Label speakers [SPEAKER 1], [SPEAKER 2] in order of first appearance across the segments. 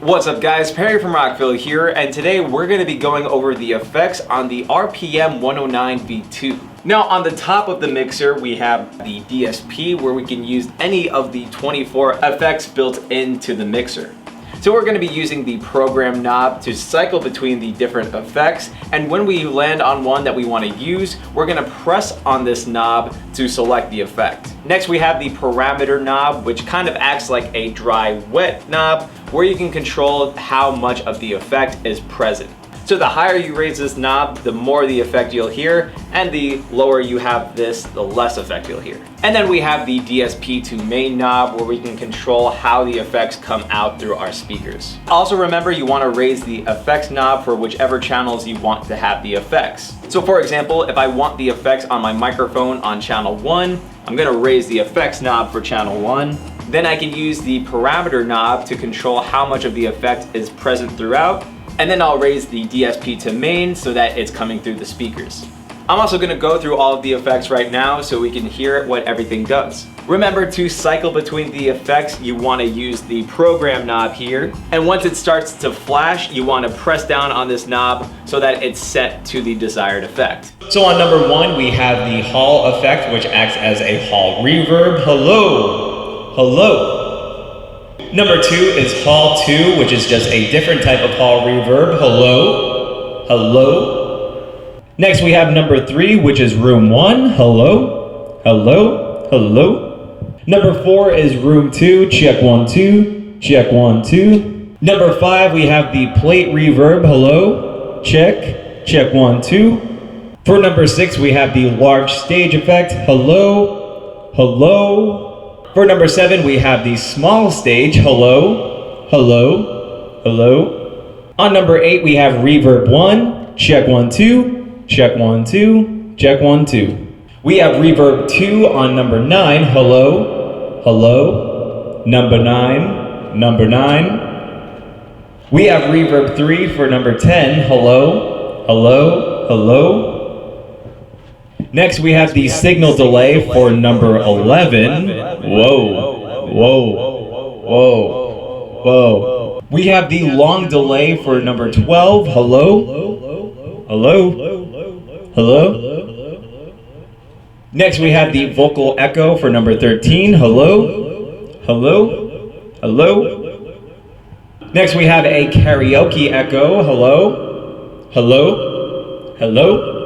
[SPEAKER 1] What's up guys, Perry from Rockville here, and today we're going to be going over the effects on the RPM109 V2. Now on the top of the mixer we have the DSP where we can use any of the 24 effects built into the mixer. So we're going to be using the program knob to cycle between the different effects, and when we land on one that we want to use, we're going to press on this knob to select the effect. Next we have the parameter knob, which kind of acts like a dry-wet knob where you can control how much of the effect is present. So the higher you raise this knob, the more the effect you'll hear, and the lower you have this, the less effect you'll hear. And then we have the DSP to main knob where we can control how the effects come out through our speakers. Also remember, you want to raise the effects knob for whichever channels you want to have the effects. So for example, if I want the effects on my microphone on channel 1, I'm going to raise the effects knob for channel 1. Then I can use the parameter knob to control how much of the effect is present throughout. And then I'll raise the DSP to main so that it's coming through the speakers. I'm also going to go through all of the effects right now so we can hear what everything does. Remember, to cycle between the effects, you want to use the program knob here. And once it starts to flash, you want to press down on this knob so that it's set to the desired effect. So on number 1, we have the hall effect, which acts as a hall reverb. Hello, hello. Number 2 is Hall 2, which is just a different type of hall reverb. Hello, hello. Next we have number 3, which is Room 1. Hello, hello, hello. Number 4 is Room 2. Check 1, 2. Check 1, 2. Number 5, we have the plate reverb. Hello, check. Check 1, 2. For number 6, we have the large stage effect. Hello, hello. For number 7, we have the small stage. Hello, hello, hello. On number 8, we have reverb 1. Check 1, 2. Check 1, 2. Check 1, 2. We have reverb 2 on number 9. Hello, hello. Number 9, number 9. We have reverb 3 for number 10. Hello, hello, hello. Next we have the signal delay for number 11. Whoa, whoa, whoa, whoa. We have the long delay for number 12. Hello, hello, hello. Next we have the vocal echo for number 13. Hello, hello, hello. Next we have a karaoke echo. Hello, hello, hello.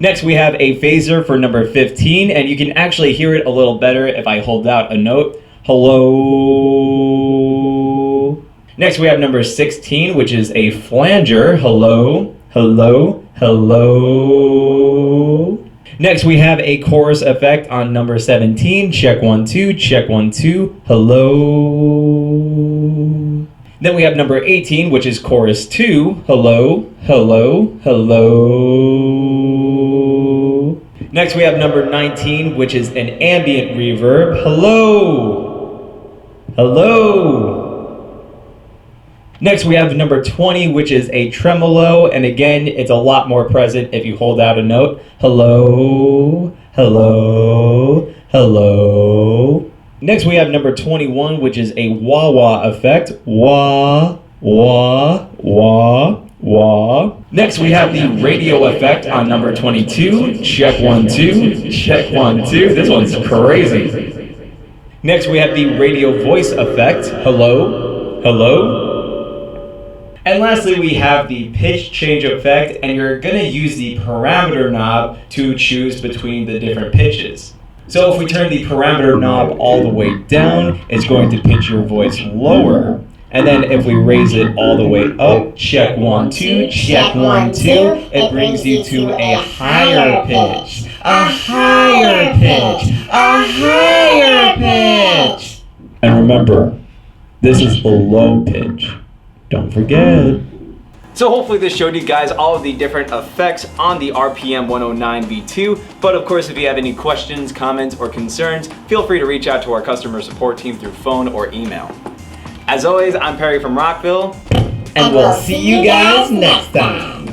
[SPEAKER 1] Next we have a phaser for number 15, and you can actually hear it a little better if I hold out a note. Hello. Next we have number 16, which is a flanger. Hello, hello, hello. Next we have a chorus effect on number 17. Check 1, 2, check 1, 2, hello. Then we have number 18, which is chorus 2. Hello, hello, hello. Next we have number 19, which is an ambient reverb. Hello, hello. Next we have number 20, which is a tremolo, and again, it's a lot more present if you hold out a note. Hello, hello, hello. Next we have number 21, which is a wah-wah effect. Wah, wah, wah, wah. Next we have the radio effect on number 22. Check 1, 2, check 1, 2. This one's crazy. Next we have the radio voice effect. Hello, hello. And lastly we have the pitch change effect, and you're gonna use the parameter knob to choose between the different pitches. So if we turn the parameter knob all the way down, it's going to pitch your voice lower. And then if we raise it all the way up, check 1, 2, check 1, 2, it brings you to a higher pitch, a higher pitch, a higher pitch. And remember, this is the low pitch. Don't forget. So hopefully this showed you guys all of the different effects on the RPM109 V2, but of course if you have any questions, comments, or concerns, feel free to reach out to our customer support team through phone or email. As always, I'm Perry from Rockville,
[SPEAKER 2] and we'll see you guys next time.